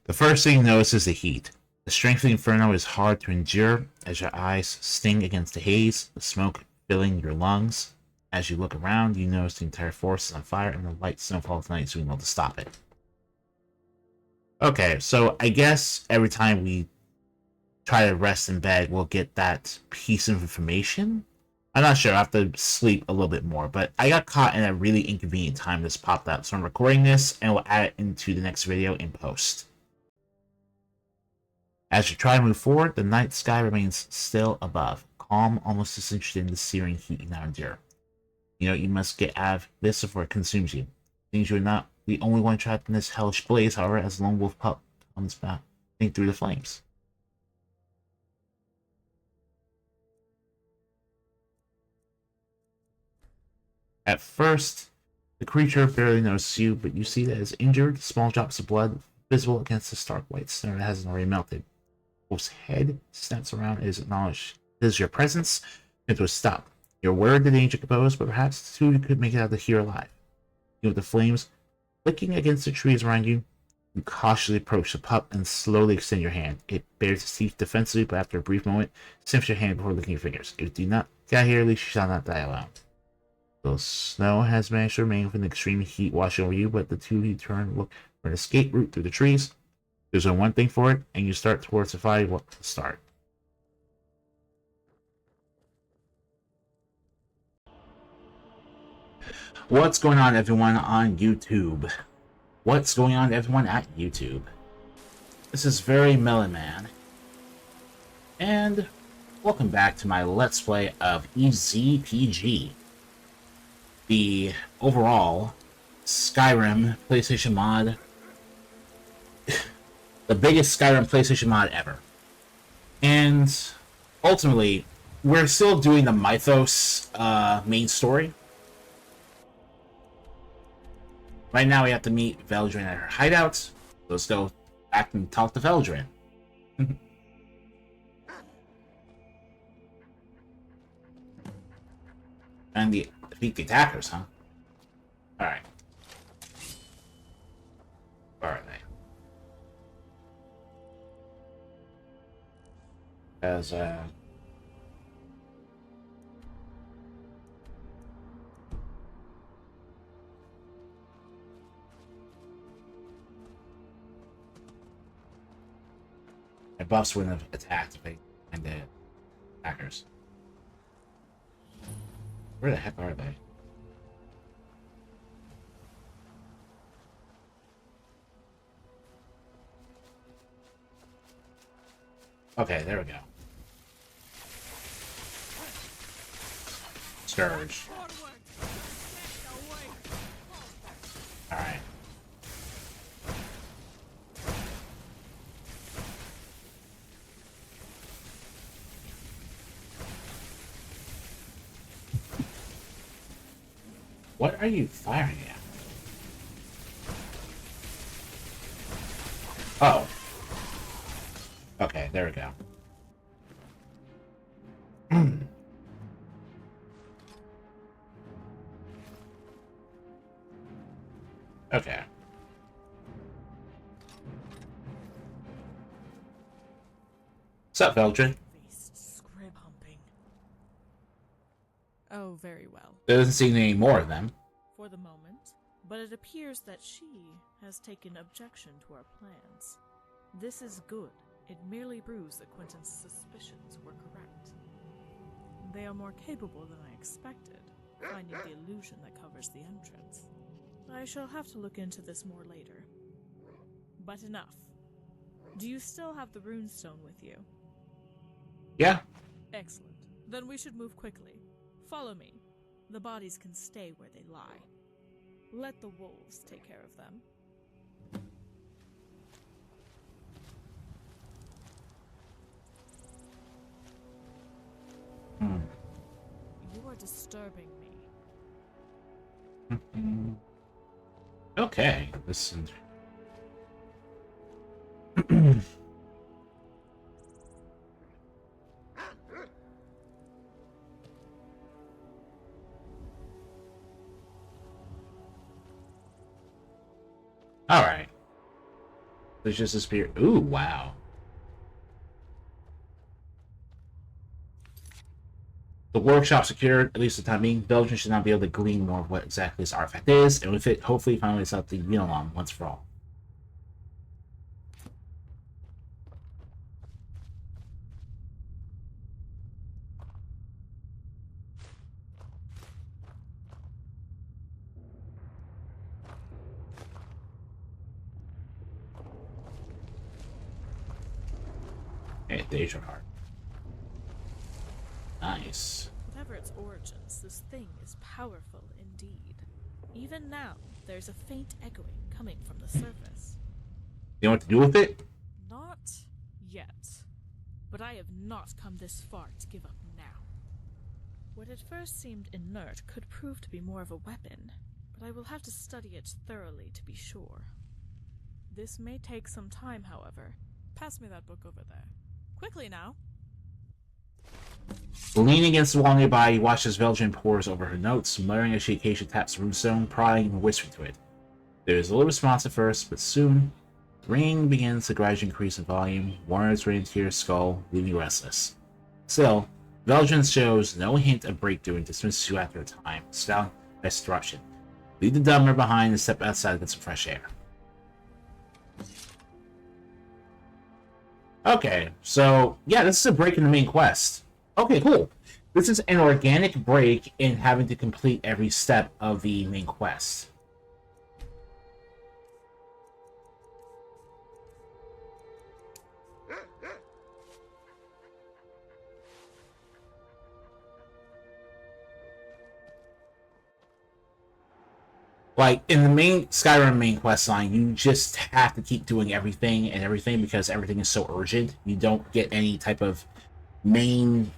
The first thing you notice is the heat. The strength of the inferno is hard to endure as your eyes sting against the haze, the smoke filling your lungs. As you look around, you notice the entire forest is on fire and the light snowfall of night is doing well to stop it. Okay, so I guess every time we try to rest in bed, we'll get that piece of information. I'm not sure. I have to sleep a little bit more, but I got caught in a really inconvenient time this popped up, so I'm recording this and we'll add it into the next video in post. As you try to move forward, the night sky remains still above, calm, almost disinterested in the searing heat you now endure. You know you must get out of this before it consumes you. Seems you are not the only one trapped in this hellish blaze, however, as Lone Wolf Pup comes back through the flames. At first, the creature barely notices you, but you see that it is injured, small drops of blood visible against the stark white snow that hasn't already melted. Wolf's head snaps around as it acknowledges your presence and to a stop. You're aware of the danger posed, but perhaps the two could make it out of here alive. With the flames flicking against the trees around you, you cautiously approach the pup and slowly extend your hand. It bares its teeth defensively, but after a brief moment, sniffs your hand before licking your fingers. If you do not get here, at least you shall not die alone. The snow has managed to remain from the extreme heat washing over you, but the two of you turn look for an escape route through the trees. There's only one thing for it, and you start towards the fire. What to start? What's going on, everyone, on YouTube? What's going on, everyone, at YouTube? This is Very Melon Man, and welcome back to my Let's Play of ezPG, the overall Skyrim PlayStation mod, the biggest Skyrim PlayStation mod ever. And ultimately, we're still doing the Mythos main story. Right now we have to meet Veldrin at her hideout. Let's go back and talk to Veldrin. And defeat the attackers, huh? Alright. Where are they? As my buffs wouldn't have attacked if I find the attackers. Where the heck are they? Okay, there we go. Scourge. Alright. What are you firing at? Oh. Okay, there we go. Okay. What's up, Veldrin? Scrib humping. Oh, very well. There doesn't seem any more of them. For the moment, but it appears that she has taken objection to our plans. This is good. It merely proves that Quentin's suspicions were correct. They are more capable than I expected, finding the illusion that covers the entrance. I shall have to look into this more later. But enough. Do you still have the runestone with you? Yeah. Excellent. Then we should move quickly. Follow me. The bodies can stay where they lie. Let the wolves take care of them. You are disturbing me. Okay. Listen. All right. There's just this spear. Ooh, wow. The workshop secured, at least for the time being. Veldrin should not be able to glean more of what exactly this artifact is, and with it, hopefully finally it's out the Ynahlum once for all. Hey, Deja Heart. Nice. Whatever its origins, this thing is powerful indeed. Even now, there's a faint echoing coming from the surface. You know what to do with it? Not yet. But I have not come this far to give up now. What at first seemed inert could prove to be more of a weapon, but I will have to study it thoroughly to be sure. This may take some time, however. Pass me that book over there. Quickly now. Leaning against the wall nearby, you watch as Veldrin pores over her notes, muttering as she occasionally taps the runestone, prying and whispering to it. There is a little response at first, but soon, the ringing begins to gradually increase in volume, words running into your skull, leaving you restless. Still, Veldrin shows no hint of breakthrough and dismisses you after a time, styled by disruption. Leave the dumber behind and step outside to get some fresh air. Okay, so, yeah, this is a break in the main quest. Okay, cool. This is an organic break in having to complete every step of the main quest. Like, in the main Skyrim main quest line, you just have to keep doing everything and everything because everything is so urgent. You don't get any type of main...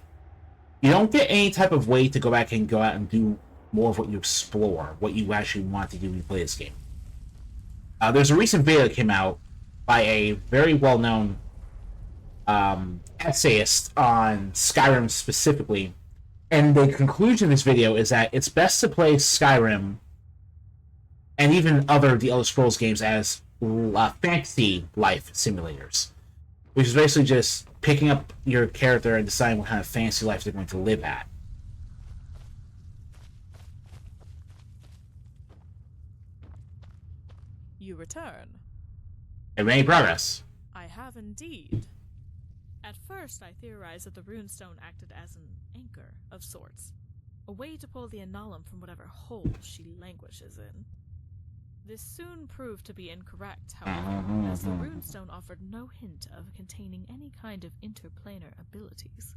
You don't get any type of way to go back and go out and do more of what you explore, what you actually want to do when you play this game. There's a recent video that came out by a very well-known essayist on Skyrim specifically, and the conclusion of this video is that it's best to play Skyrim and even other The Elder Scrolls games as fantasy life simulators, which is basically just picking up your character and deciding what kind of fantasy life they're going to live at. You return. And made progress. I have indeed. At first, I theorized that the runestone acted as an anchor of sorts, a way to pull the Ynahlum from whatever hole she languishes in. This soon proved to be incorrect, however, as the runestone offered no hint of containing any kind of interplanar abilities.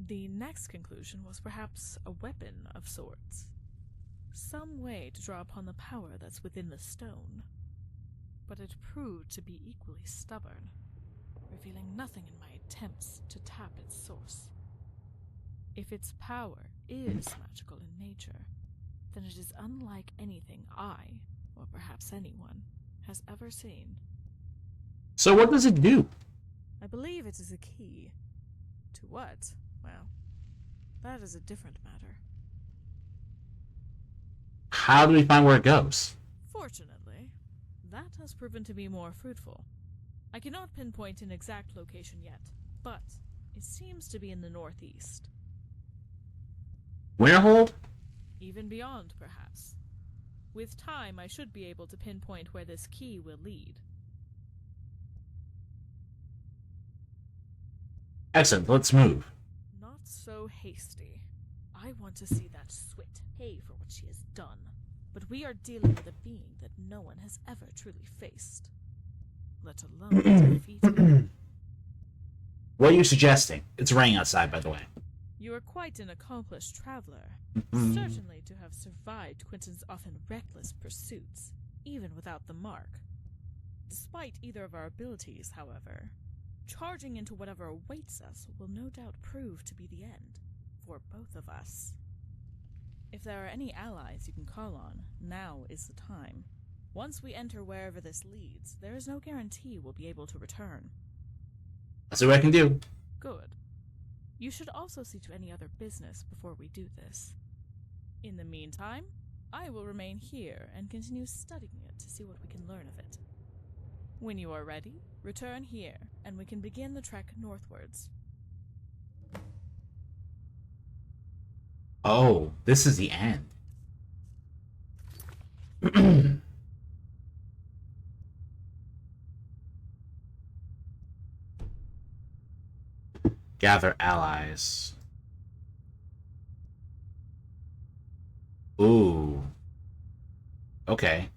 The next conclusion was perhaps a weapon of sorts. Some way to draw upon the power that's within the stone. But it proved to be equally stubborn, revealing nothing in my attempts to tap its source. If its power is magical in nature, then it is unlike anything I, or perhaps anyone, has ever seen. So what does it do? I believe it is a key. To what? Well, that is a different matter. How do we find where it goes? Fortunately, that has proven to be more fruitful. I cannot pinpoint an exact location yet, but it seems to be in the northeast. Winterhold? Even beyond, perhaps. With time, I should be able to pinpoint where this key will lead. Excellent, let's move. Not so hasty. I want to see that Swit pay for what she has done. But we are dealing with a being that no one has ever truly faced. Let alone defeated. What are you suggesting? It's raining outside, by the way. You are quite an accomplished traveler. Certainly to have survived Quentin's often reckless pursuits, even without the mark. Despite either of our abilities, however, charging into whatever awaits us will no doubt prove to be the end, for both of us. If there are any allies you can call on, now is the time. Once we enter wherever this leads, there is no guarantee we'll be able to return. That's what I can do. Good. You should also see to any other business before we do this. In the meantime, I will remain here and continue studying it to see what we can learn of it. When you are ready, return here, and we can begin the trek northwards. Oh, this is the end. Gather allies. Ooh. Okay.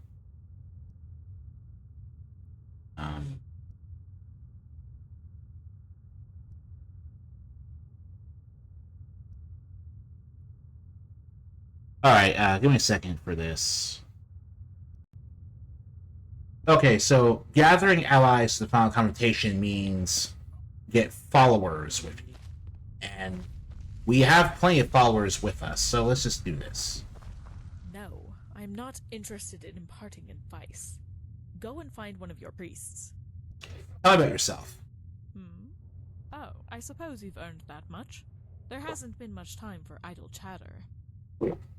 Alright, give me a second for this. Okay, so gathering allies to the final confrontation means get followers with you. And we have plenty of followers with us, so let's just do this. No, I am not interested in imparting advice. Go and find one of your priests. How about yourself? Oh, I suppose you've earned that much. There hasn't been much time for idle chatter.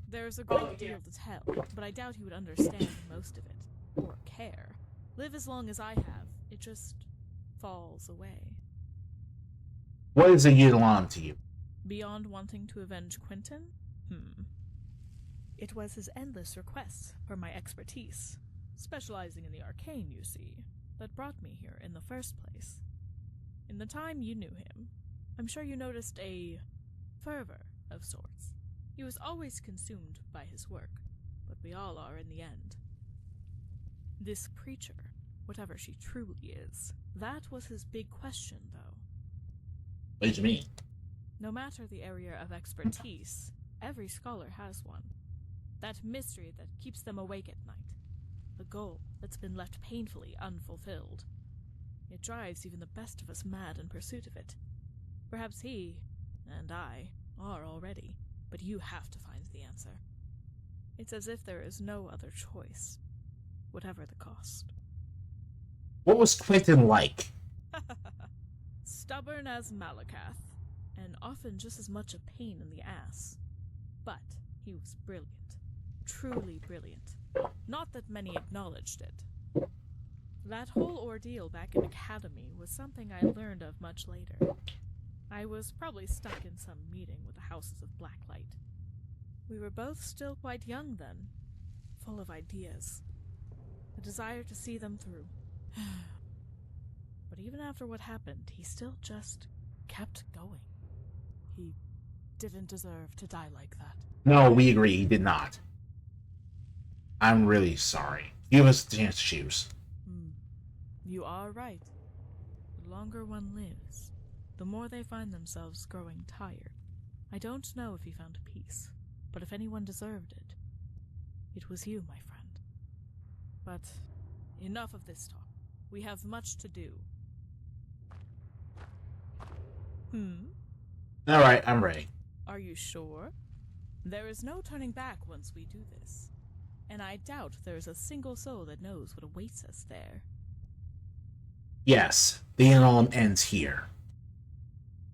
There's a great deal to tell, but I doubt you would understand most of it. Or care. Live as long as I have, it just falls away. What is a Ynahlum to you? Beyond wanting to avenge Quentin? It was his endless requests for my expertise, specializing in the arcane, you see, that brought me here in the first place. In the time you knew him, I'm sure you noticed a fervor of sorts. He was always consumed by his work, but we all are in the end. This creature, whatever she truly is, that was his big question, though. What do you mean? No matter the area of expertise, every scholar has one. That mystery that keeps them awake at night. A goal that's been left painfully unfulfilled. It drives even the best of us mad in pursuit of it. Perhaps he, and I, are already, but you have to find the answer. It's as if there is no other choice, whatever the cost. What was Quentin like? Stubborn as Malakath, and often just as much a pain in the ass. But he was brilliant. Truly brilliant. Not that many acknowledged it. That whole ordeal back in Academy was something I learned of much later. I was probably stuck in some meeting with the Houses of Blacklight. We were both still quite young then, full of ideas. A desire to see them through. But even after what happened, he still just kept going. He didn't deserve to die like that. No, we agree, he did not. I'm really sorry. Give us the chance to choose. You are right. The longer one lives, the more they find themselves growing tired. I don't know if he found peace, but if anyone deserved it, it was you, my friend. But enough of this talk. We have much to do. Alright, I'm ready. Are you sure? There is no turning back once we do this. And I doubt there is a single soul that knows what awaits us there. Yes, the Ynahlum ends here.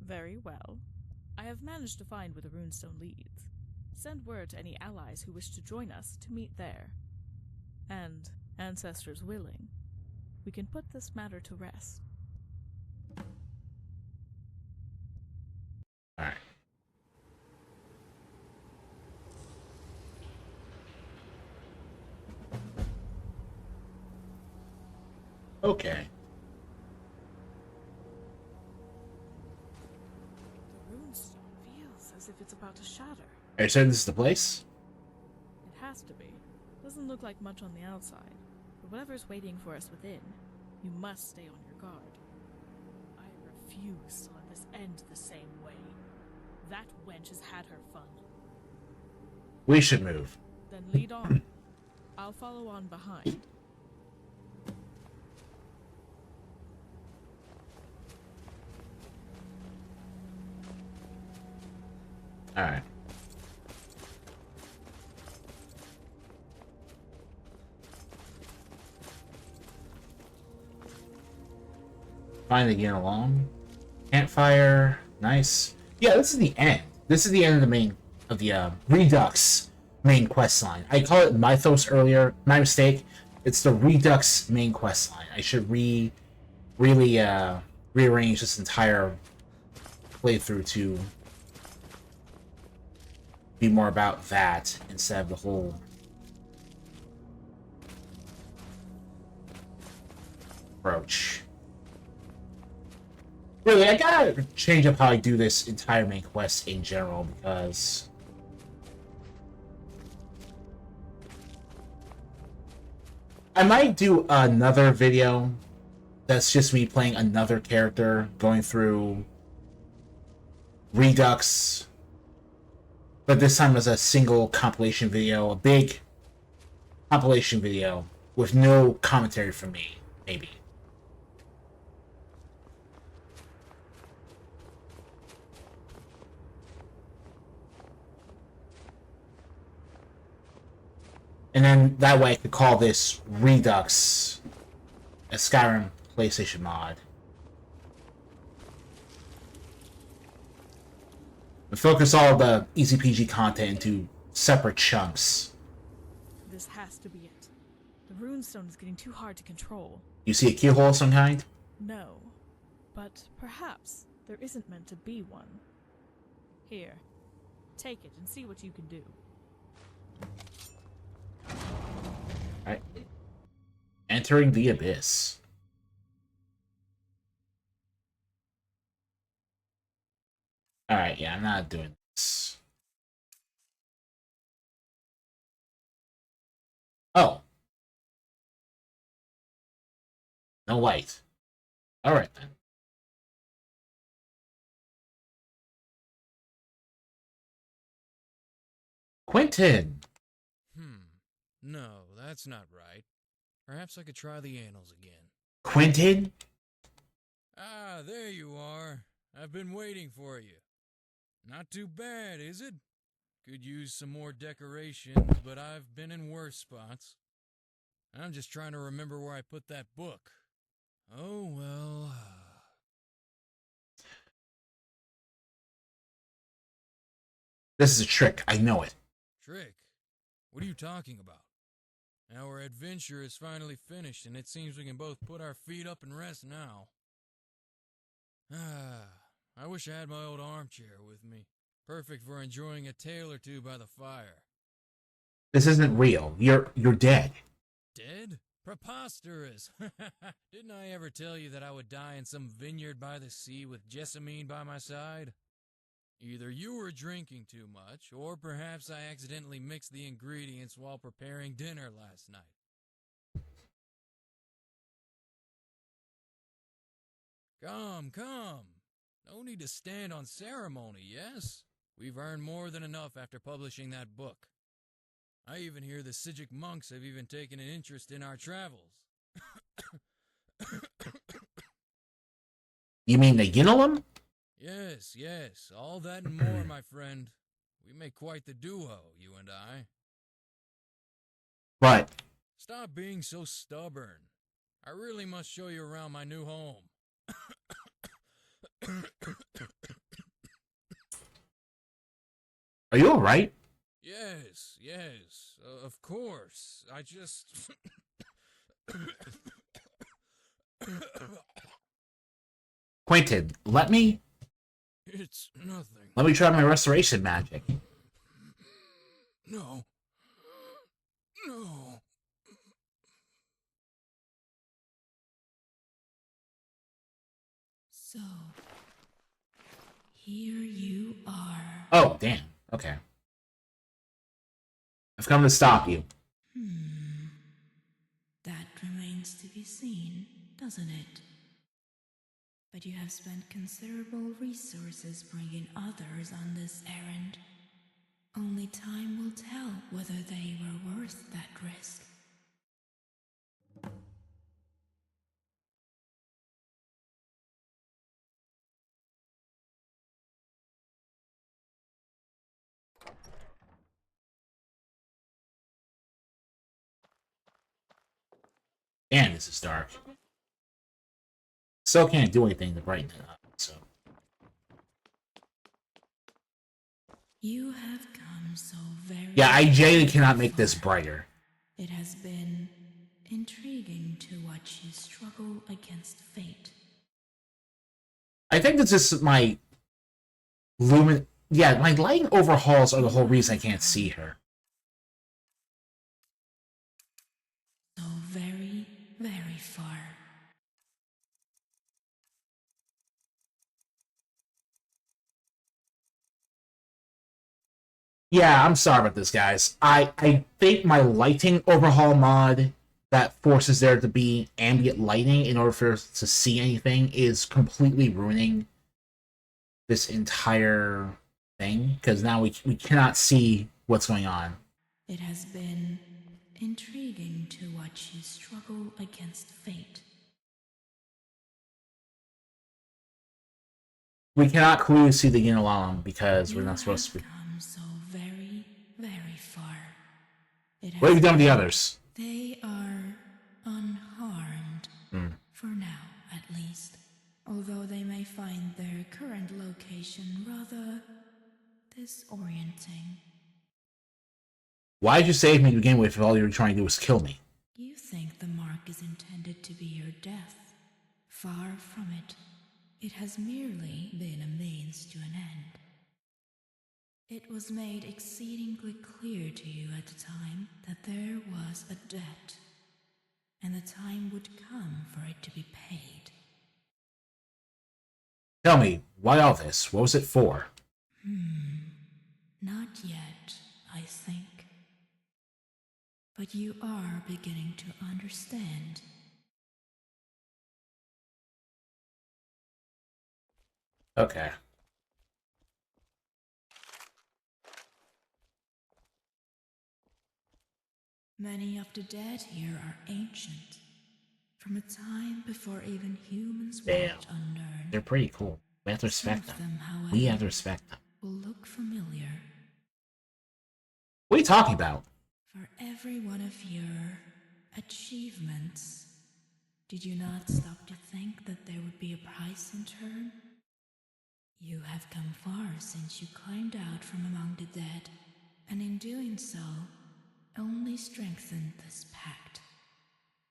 Very well. I have managed to find where the runestone leads. Send word to any allies who wish to join us to meet there. And, ancestors willing, we can put this matter to rest. Alright. Okay. The runestone feels as if it's about to shatter. Are you certain this is the place? It has to be. Doesn't look like much on the outside, but whatever's waiting for us within, you must stay on your guard. I refuse to let this end the same way. That wench has had her fun. We should move. Then lead on. I'll follow on behind. Alright. Find the Ynahlum. Campfire. Nice. Yeah, this is the end. This is the end of the Redux main quest line. I called it Mythos earlier. My mistake. It's the Redux main quest line. I should really rearrange this entire playthrough to be more about that instead of the whole approach. Really, I gotta change up how I do this entire main quest in general, because I might do another video that's just me playing another character, going through Redux, but this time as a single compilation video, a big compilation video with no commentary from me, maybe. And then that way I could call this Redux, a Skyrim PlayStation mod. But focus all the ezPG content into separate chunks. This has to be it. The runestone is getting too hard to control. You see a keyhole of some kind? No, but perhaps there isn't meant to be one. Here, take it and see what you can do. Alright. Entering the Abyss. Alright, yeah, I'm not doing this. Oh. No light. Alright then. Quentin! No, that's not right. Perhaps I could try the annals again. Quentin? Ah, there you are. I've been waiting for you. Not too bad, is it? Could use some more decorations, but I've been in worse spots. I'm just trying to remember where I put that book. Oh, well. This is a trick, I know it. Trick? What are you talking about? Our adventure is finally finished, and it seems we can both put our feet up and rest now. I wish I had my old armchair with me. Perfect for enjoying a tale or two by the fire. This isn't real. You're dead. Dead? Preposterous! Didn't I ever tell you that I would die in some vineyard by the sea with Jessamine by my side? Either you were drinking too much, or perhaps I accidentally mixed the ingredients while preparing dinner last night. Come. No need to stand on ceremony, yes? We've earned more than enough after publishing that book. I even hear the Sijic monks have even taken an interest in our travels. You mean the Ynahlum? Yes, all that and more, my friend. We make quite the duo, you and I. But Stop being so stubborn. I really must show you around my new home. are you alright? Yes, of course. I just... Quentin, let me It's nothing. try my restoration magic. No. So, here you are. Oh, damn. Okay. I've come to stop you. That remains to be seen, doesn't it? But you have spent considerable resources bringing others on this errand. Only time will tell whether they were worth that risk. Damn, this is dark. Still can't do anything to brighten it up, so. You have come so very... Yeah, I genuinely cannot make this brighter. It has been intriguing to watch you struggle against fate. I think this is my yeah, my lighting overhauls are the whole reason I can't see her. So very, very far. Yeah, I'm sorry about this, guys. I think my lighting overhaul mod that forces there to be ambient lighting in order for us to see anything is completely ruining this entire thing, because now we cannot see what's going on. It has been intriguing to watch you struggle against fate. We cannot clearly see the Ynahlum because we're You not supposed to have be. come so very, very far. It What have you has done with the been- others? They are unharmed. For now, at least. Although they may find their current location rather disorienting. Why did you save me to begin with if all you were trying to do was kill me? You think the mark is intended to be your death. Far from it. It has merely been a means to an end. It was made exceedingly clear to you at the time that there was a debt, and the time would come for it to be paid. Tell me, why all this? What was it for? Not yet, I think. But you are beginning to understand. Okay. Many of the dead here are ancient, from a time before even humans Damn. walked unknown. They're pretty cool. We have to Some respect of them. them, however, We have to respect them. will look familiar. What are you talking about? For every one of your achievements, did you not stop to think that there would be a price in turn? You have come far since you climbed out from among the dead, and in doing so, only strengthened this pact,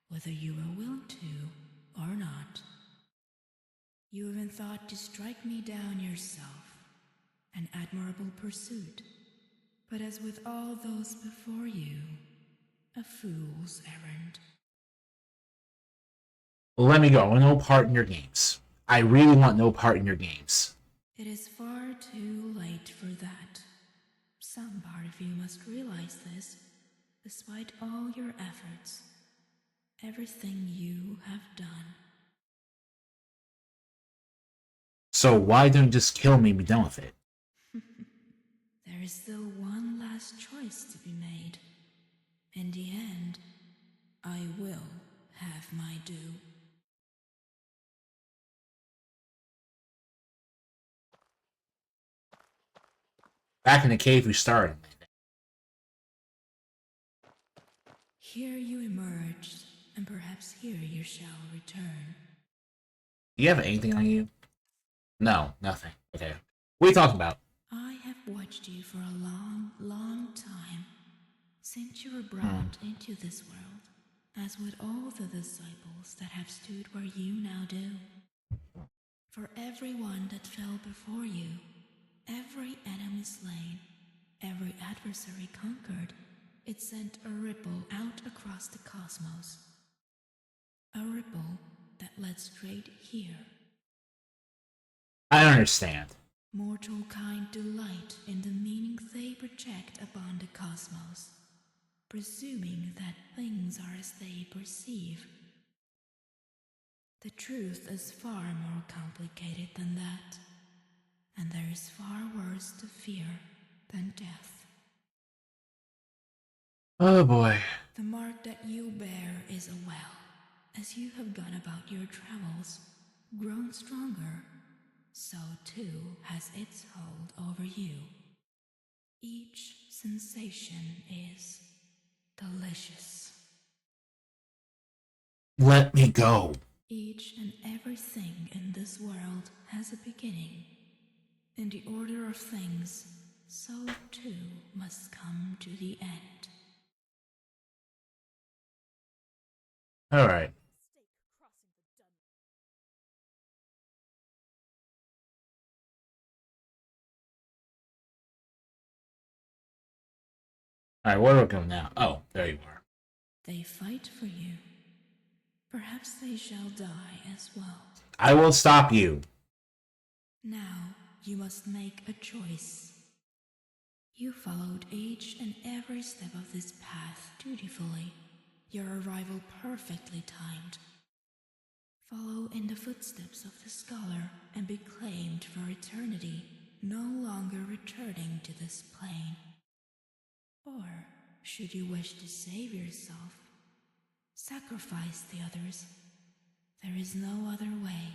whether you were willing to or not. You even thought to strike me down yourself, an admirable pursuit. But as with all those before you, a fool's errand. Let me go. I want no part in your games. I really want no part in your games. It is far too late for that. Some part of you must realize this, despite all your efforts, everything you have done. So why don't you just kill me and be done with it? There is still one last choice to be made. In the end, I will have my due. Back in the cave we started. Here you emerged, and perhaps here you shall return. Do you have anything on you? No, nothing. Okay. What are you talking about? I have watched you for a long, long time, since you were brought into this world, as would all the disciples that have stood where you now do. For every one that fell before you, every enemy slain, every adversary conquered, it sent a ripple out across the cosmos. A ripple that led straight here. I don't understand. Mortal kind delight in the meaning they project upon the cosmos, presuming that things are as they perceive. The truth is far more complicated than that, and there is far worse to fear than death. Oh boy. The mark that you bear is a well, as you have gone about your travels, grown stronger, so too has its hold over you. Each sensation is delicious. Let me go. Each and everything in this world has a beginning. In the order of things, so too must come to the end. Alright. Alright, where do we go now? Oh, there you are. They fight for you. Perhaps they shall die as well. I will stop you. Now you must make a choice. You followed each and every step of this path dutifully, your arrival perfectly timed. Follow in the footsteps of the scholar and be claimed for eternity, no longer returning to this plane. Or, should you wish to save yourself, sacrifice the others. There is no other way.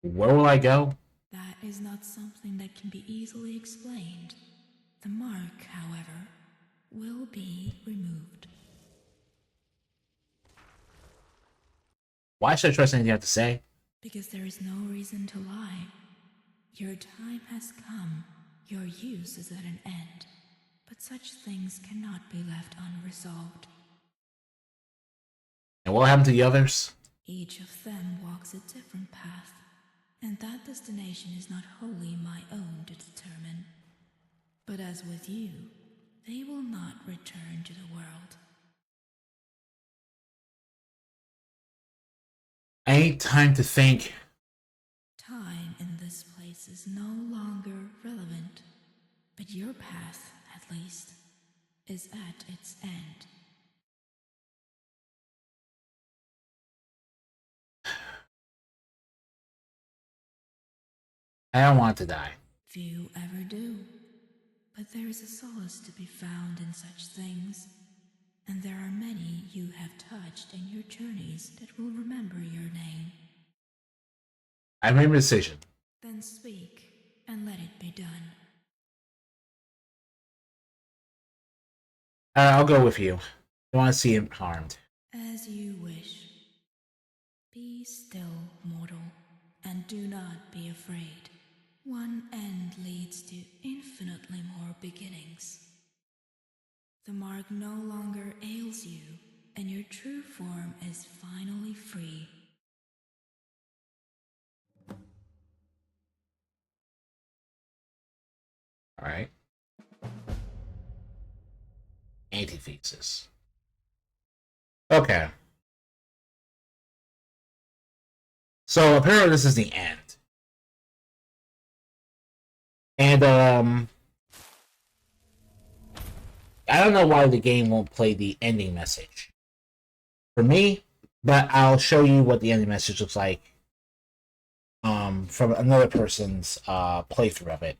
Where will I go? That is not something that can be easily explained. The mark, however, will be removed. Why should I trust anything you have to say? Because there is no reason to lie. Your time has come. Your use is at an end. But such things cannot be left unresolved. And what happened to the others? Each of them walks a different path, and that destination is not wholly my own to determine. But as with you, they will not return to the world. I need time to think. Time in this place is no longer relevant, but your path, at least, is at its end. I don't want to die. Few ever do, but there is a solace to be found in such things, and there are many you have touched in your journeys that will remember your name. I made a decision. Then speak, and let it be done. I'll go with you. I want to see him harmed. As you wish. Be still, mortal, and do not be afraid. One end leads to infinitely more beginnings. The mark no longer ails you, and your true form is finally free. Alright. Antithesis. Okay. So apparently this is the end. And I don't know why the game won't play the ending message for me, but I'll show you what the ending message looks like from another person's playthrough of it.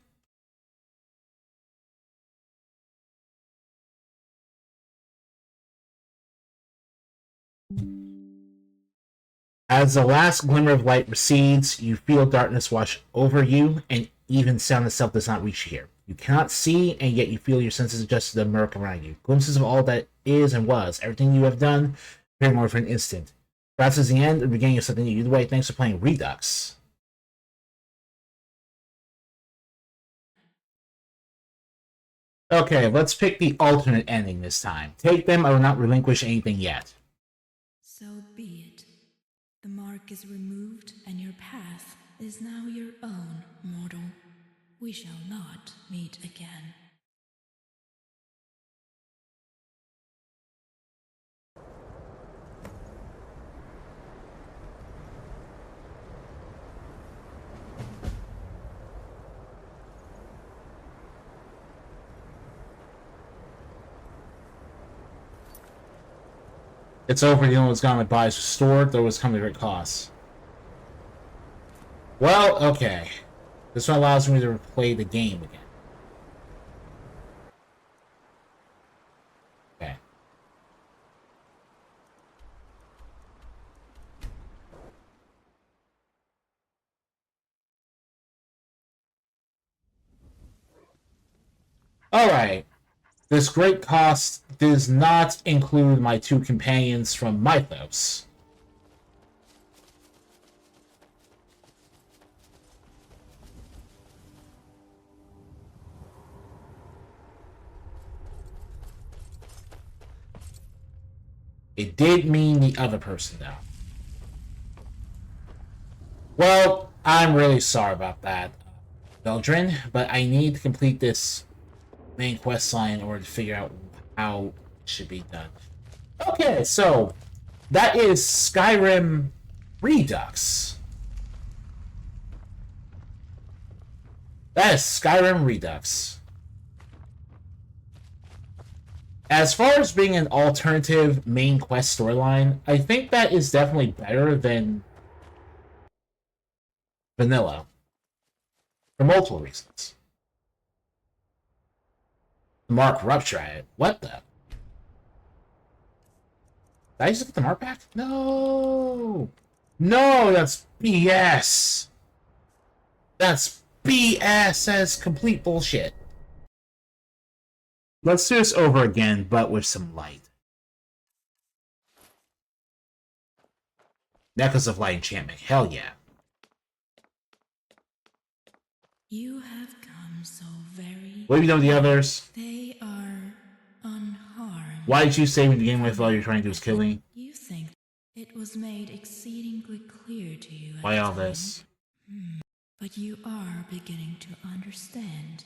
As the last glimmer of light recedes, you feel darkness wash over you, and even sound itself does not reach here. You cannot see, and yet you feel your senses adjust to the murk around you. Glimpses of all that is and was, everything you have done, appear more for an instant. Perhaps it's the end or the beginning of something new. Either way, thanks for playing Redux. Okay, let's pick the alternate ending this time. Take them, I will not relinquish anything yet. So be it. The mark is removed, and your path is now your own, mortal. We shall not meet again. It's over, the only one's got my body is restored, though it's coming at great cost. Well, okay. This one allows me to play the game again. Okay. Alright. This great cost does not include my two companions from Mythos. It did mean the other person, though. Well, I'm really sorry about that, Veldrin, but I need to complete this main quest line in order to figure out how it should be done. Okay, so that is Skyrim Redux. That is Skyrim Redux. As far as being an alternative main quest storyline, I think that is definitely better than vanilla. For multiple reasons. Mark Rupture at it. What the? Did I just get the mark back? No! No, that's BS! That's BS! That's complete bullshit. Let's do this over again, but with some light. Necklace of Light enchantment. Hell yeah. You have come so very... What have you done with the others? They are unharmed. Why did you save me the game with all you're trying to do is kill me? You think it was made exceedingly clear to you at Why the all time. this? But you are beginning to understand.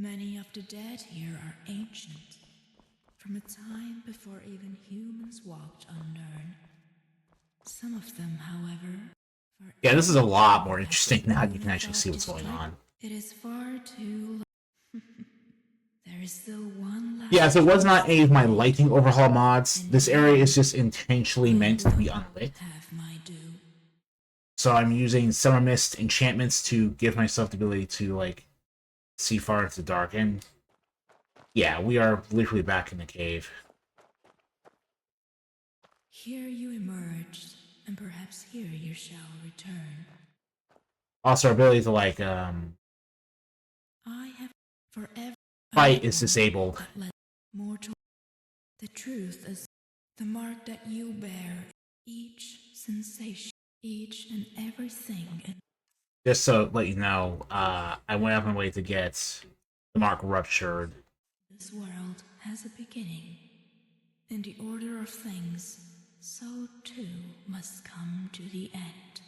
Many of the dead here are ancient, from a time before even humans walked unknown. Some of them, however... Yeah, this is a lot more interesting now you can actually see what's going on. It is far too... There is still one last... Yeah, so it was not any of my lighting overhaul mods. This area is just intentionally meant to be unlit. Have my due. So I'm using Summer Mist enchantments to give myself the ability to, like, see far into the dark. And yeah, we are literally back in the cave. Here you emerged, and perhaps here you shall return. Also, our ability to, like, I have forever... fight is disabled. But let mortal... The truth is, the mark that you bear, each sensation, each and everything... Just so let you know, I went out of my way to get the mark ruptured. This world has a beginning. In the order of things, so too must come to the end.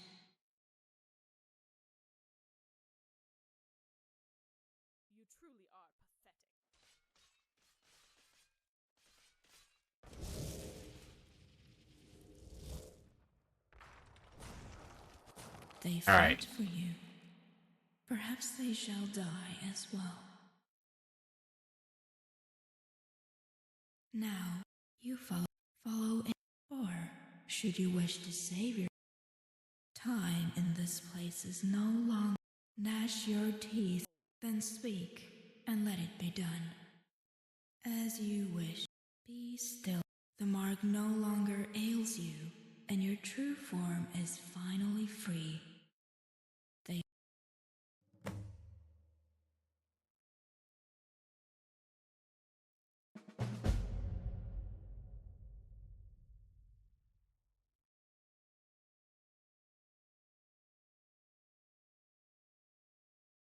You truly are pathetic. They All fight right. for you. Perhaps they shall die as well. Now, you follow in, or should you wish to save your time in this place is no longer. Gnash your teeth, then speak, and let it be done. As you wish, be still. The mark no longer ails you, and your true form is finally free. They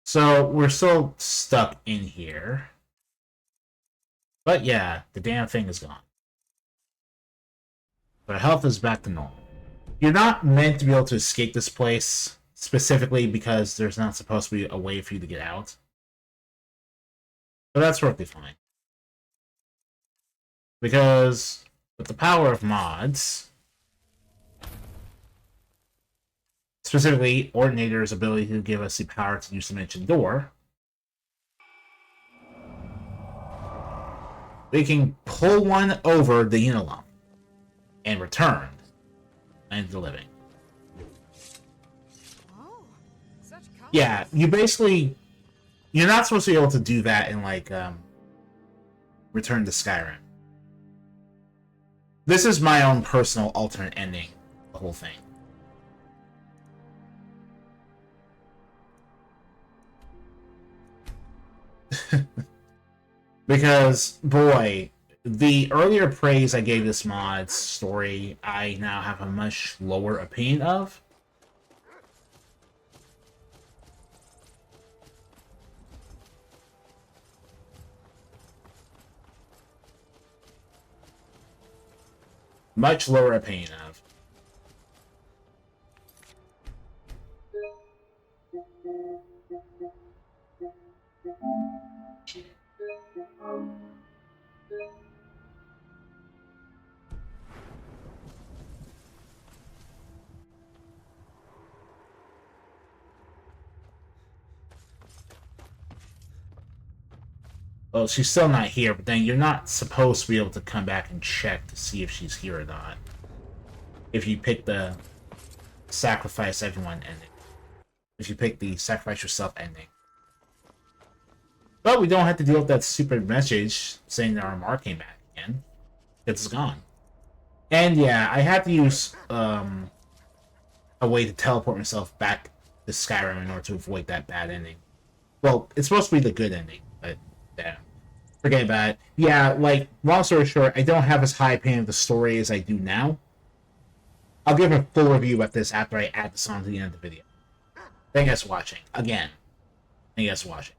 So we're still stuck in here. But yeah, the damn thing is gone. But health is back to normal. You're not meant to be able to escape this place, specifically because there's not supposed to be a way for you to get out. But that's perfectly fine. Because with the power of mods, specifically Ordinator's ability to give us the power to use the mentioned door, we can pull one over the Ynahlum and return into the living. Oh, such colors. Yeah, you basically... You're not supposed to be able to do that in, like, Return to Skyrim. This is my own personal alternate ending, the whole thing. Because, boy, the earlier praise I gave this mod's story, I now have a much lower opinion of. Much lower opinion of. Well, she's still not here, but then you're not supposed to be able to come back and check to see if she's here or not. If you pick the sacrifice everyone ending. If you pick the sacrifice yourself ending. But we don't have to deal with that stupid message saying that our mark came back again. It's gone. And yeah, I had to use a way to teleport myself back to Skyrim in order to avoid that bad ending. Well, it's supposed to be the good ending, but yeah. Forget about it. Yeah, like, long story short, I don't have as high opinion of the story as I do now. I'll give a full review about this after I add this on to the end of the video. Thank you guys for watching. Again, thank you guys for watching.